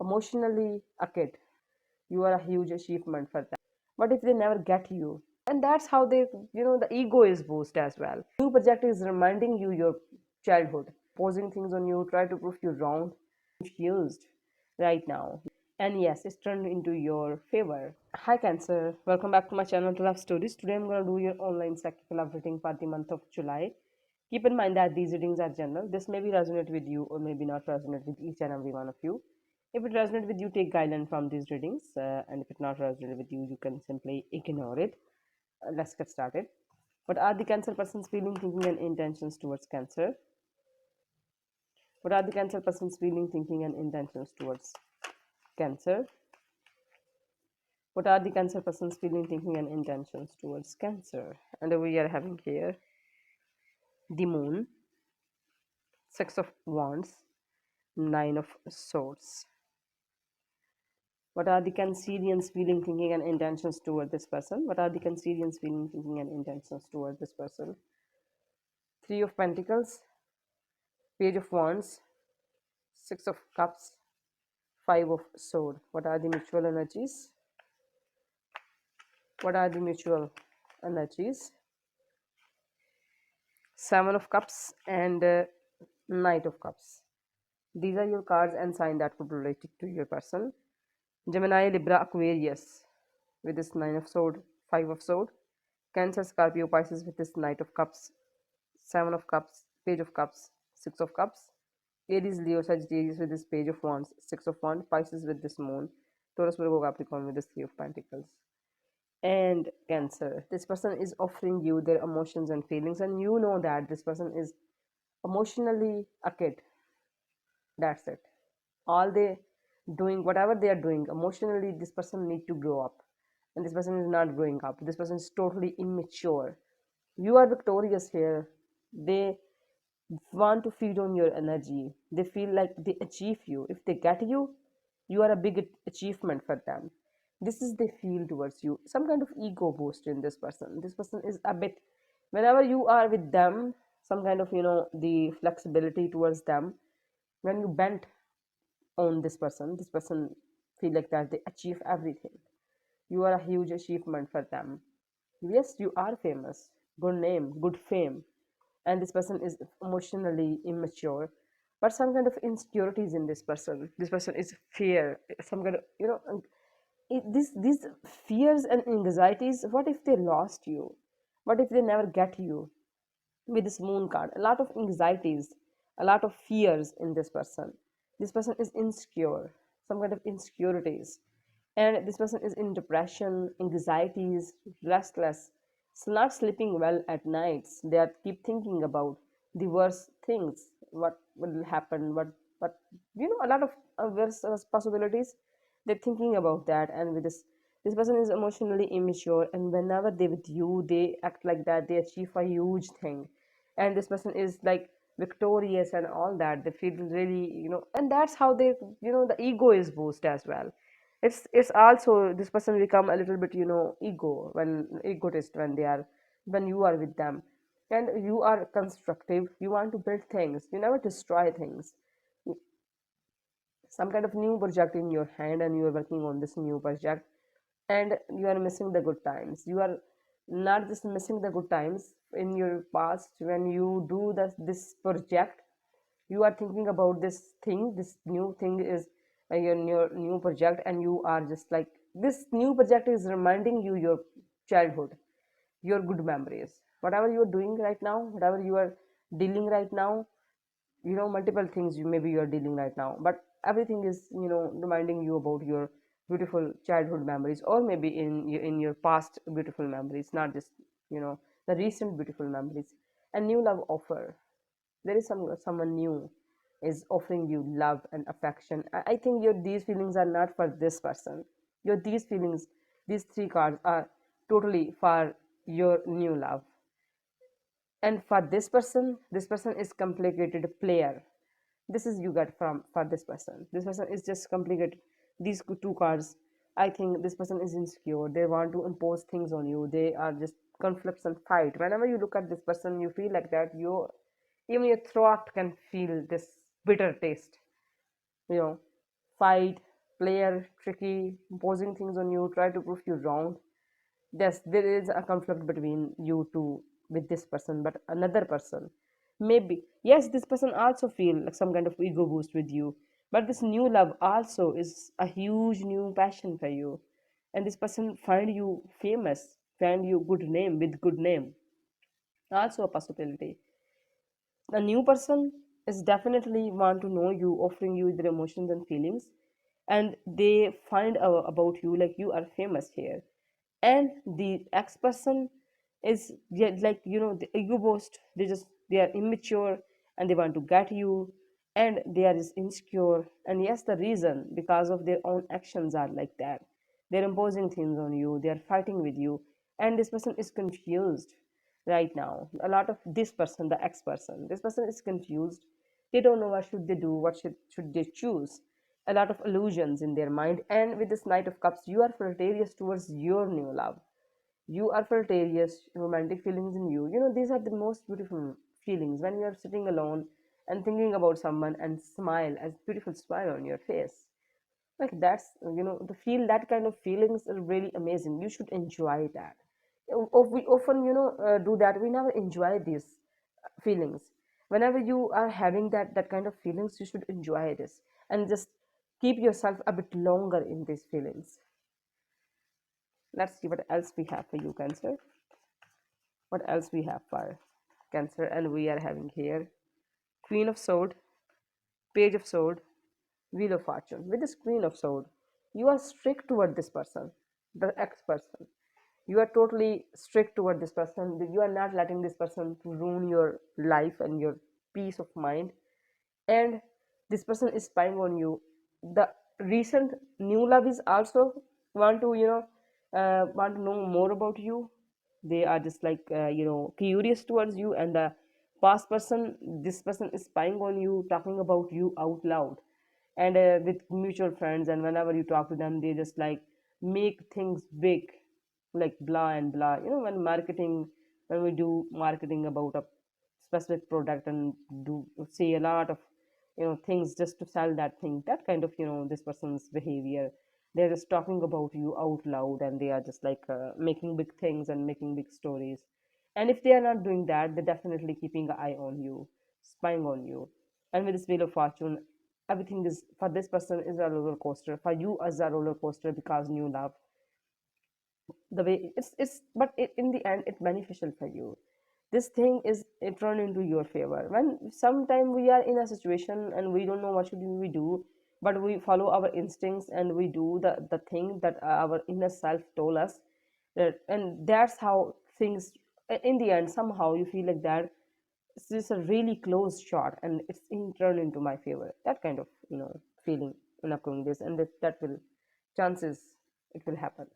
emotionally a kid. You are a huge achievement for them. What if they never get you? And that's how they, the ego is boost as well. New project is reminding you your childhood, posing things on you, try to prove you wrong, confused right now. And yes, it's turned into your favor. Hi Cancer, welcome back to my channel to Love Stories. Today I'm going to do your online psychic love reading for the month of July. Keep in mind that these readings are general. This may be resonate with you or maybe not resonate with each and every one of you. If it resonates with you, take guidelines from these readings, and if it not resonate with you, you can simply ignore it. Let's get started. What are the Cancer person's feeling, thinking, and intentions towards Cancer? What are the Cancer person's feeling, thinking, and intentions towards Cancer? What are the Cancer person's feeling, thinking, and intentions towards Cancer? And we are having here the Moon, Six of Wands, Nine of Swords. What are the Cancerians feeling, thinking, and intentions toward this person? What are the Cancerians feeling, thinking, and intentions toward this person? Three of Pentacles, Page of Wands, Six of Cups, Five of Swords. What are the mutual energies? What are the mutual energies? Seven of Cups and Knight of Cups. These are your cards and sign that would relate to your person. Gemini, Libra, Aquarius with this Nine of Sword, Five of Sword. Cancer, Scorpio, Pisces with this Knight of Cups, Seven of Cups, Page of Cups, Six of Cups. Aries, Leo, Sagittarius with this Page of Wands, Six of Wands. Pisces with this Moon. Taurus, Virgo, Capricorn with this Three of Pentacles. And Cancer, this person is offering you their emotions and feelings, and you know that this person is emotionally a kid. That's it. All they doing, whatever they are doing emotionally, this person need to grow up, and this person is not growing up. This person is totally immature. You are victorious here. They want to feed on your energy. They feel like they achieve you. If they get you, you are a big achievement for them. This is they feel towards you. Some kind of ego boost in this person. This person is a bit, whenever you are with them, some kind of, the flexibility towards them. When you bend on this person feel like that they achieve everything. You are a huge achievement for them. Yes, you are famous, good name, good fame, and this person is emotionally immature, but some kind of insecurities in this person. This person is fear, some kind of, these fears and anxieties. What if they lost you? What if they never get you? With this Moon card, a lot of anxieties, a lot of fears in this person. This person is insecure, some kind of insecurities, and this person is in depression, anxieties, restless, not sleeping well at nights. They are keep thinking about the worst things, what will happen, what a lot of worst possibilities. They're thinking about that. And with this person is emotionally immature, and whenever they with you, they act like that they achieve a huge thing, and this person is like victorious and all that. They feel really, and that's how they, the ego is boost as well. It's also this person become a little bit, ego when egotist when they are, when you are with them, and you are constructive. You want to build things, you never destroy things. Some kind of new project in your hand, and you are working on this new project, and you are missing the good times. You are not just missing the good times in your past. When you do this project, you are thinking about this thing. This new thing is your new project, and you are just like, this new project is reminding you your childhood, your good memories, whatever you are doing right now, whatever you are dealing right now. Multiple things you maybe you are dealing right now, but everything is, reminding you about your beautiful childhood memories, or maybe in your past beautiful memories, not just, the recent beautiful memories. And new love offer, there is someone new is offering you love and affection. I think your these feelings are not for this person. Your these feelings, these three cards are totally for your new love. And for this person is complicated player. This is you get from for this person is just complicated. These two cards, I think this person is insecure. They want to impose things on you. They are just conflicts and fight. Whenever you look at this person, you feel like that you, even your throat can feel this bitter taste, you know fight, player, tricky, imposing things on you, try to prove you wrong. Yes, there is a conflict between you two with this person, but another person, maybe, yes, this person also feel like some kind of ego boost with you, but this new love also is a huge new passion for you, and this person find you famous, find you good name with good name, also a possibility. A new person is definitely want to know you, offering you their emotions and feelings, and they find out about you like you are famous here. And the ex person is, yeah, like the ego boost. They are immature and they want to get you, and they are just insecure. And yes, the reason because of their own actions are like that. They're imposing things on you. They are fighting with you, and this person is confused right now. A lot of this person, the ex person, this person is confused. They don't know what should they do, what should they choose. A lot of illusions in their mind. And with this Knight of Cups, you are flirtatious towards your new love. You are flirtatious, romantic feelings in you. These are the most beautiful feelings when you are sitting alone and thinking about someone and smile, as beautiful smile on your face. Like that's the feel that kind of feelings are really amazing. You should enjoy that. We often do that. We never enjoy these feelings. Whenever you are having that kind of feelings, you should enjoy this and just keep yourself a bit longer in these feelings. Let's see what else we have for you, Cancer. What else we have for Cancer? And we are having here Queen of Sword, Page of Sword, Wheel of Fortune. With this Queen of Sword, you are strict toward this person, the ex person. You are totally strict toward this person. You are not letting this person to ruin your life and your peace of mind. And this person is spying on you. The recent new love is also want to want to know more about you. They are just like curious towards you. And the past person, this person is spying on you, talking about you out loud, and with mutual friends. And whenever you talk to them, they just like make things big, like blah and blah. When marketing, when we do marketing about a specific product and do say a lot of things just to sell that thing, that kind of this person's behavior. They're just talking about you out loud, and they are just like making big things and making big stories. And if they are not doing that, they're definitely keeping an eye on you, spying on you. And with this Wheel of Fortune, everything is for this person is a roller coaster, for you as a roller coaster, because new love, the way it's but in the end it's beneficial for you. This thing is it run into your favor when sometime we are in a situation and we don't know what should we do, but we follow our instincts and we do the thing that our inner self told us that. And that's how things in the end somehow you feel like that this is a really close shot and it's in turn into my favor, that kind of feeling in upcoming days. And that will chances it will happen.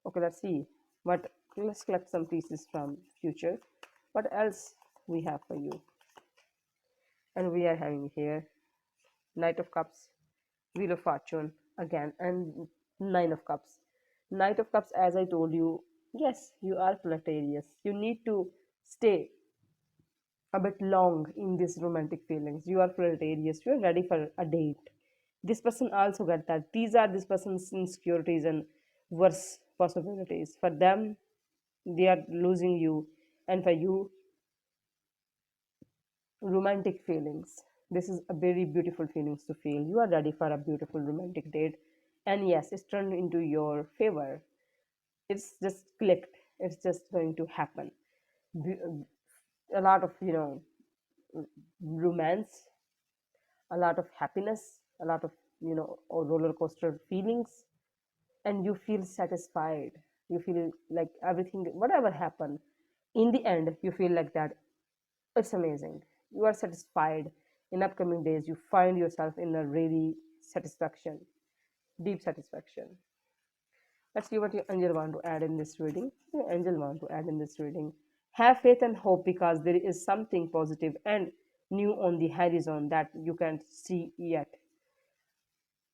Okay, let's see. But let's collect some pieces from future. What else we have for you? And we are having here Knight of Cups, Wheel of Fortune again, and Nine of Cups. Knight of Cups, as I told you, yes, you are flirtatious. You need to stay a bit long in these romantic feelings. You are flirtatious. You are ready for a date. This person also got that. These are this person's insecurities and worse possibilities. For them, they are losing you, and for you, romantic feelings. This is a very beautiful feelings to feel. You are ready for a beautiful romantic date, and yes, it's turned into your favor. It's just clicked. It's just going to happen. A lot of romance, a lot of happiness, a lot of roller coaster feelings, and you feel satisfied. You feel like everything, whatever happened, in the end, you feel like that. It's amazing. You are satisfied. In upcoming days, you find yourself in a really satisfaction, deep satisfaction. Let's see what your angel want to add in this reading. Your angel want to add in this reading. Have faith and hope because there is something positive and new on the horizon that you can't see yet.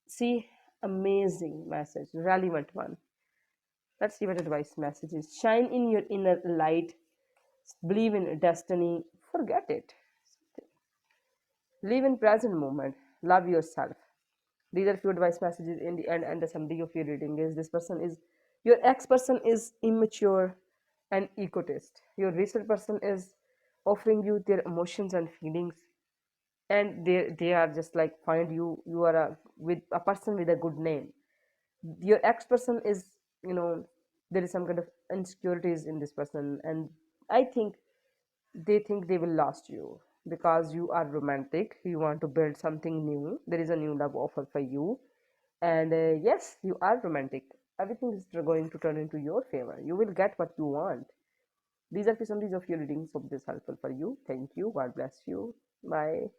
See, amazing message, relevant one. Let's see what advice message is. Shine in your inner light. Believe in destiny. Forget it. Live in present moment. Love yourself. These are few advice messages in the end, and the summary of your reading is this person is your ex person is immature and egotist. Your recent person is offering you their emotions and feelings, and they are just like find you are a with a person with a good name. Your ex person is, you know, there is some kind of insecurities in this person, and I think they think they will last you because you are romantic, you want to build something new, there is a new love offer for you, and yes, you are romantic. Everything is going to turn into your favor, you will get what you want. These are the summaries of your readings. Hope this helpful for you. Thank you. God bless you. Bye.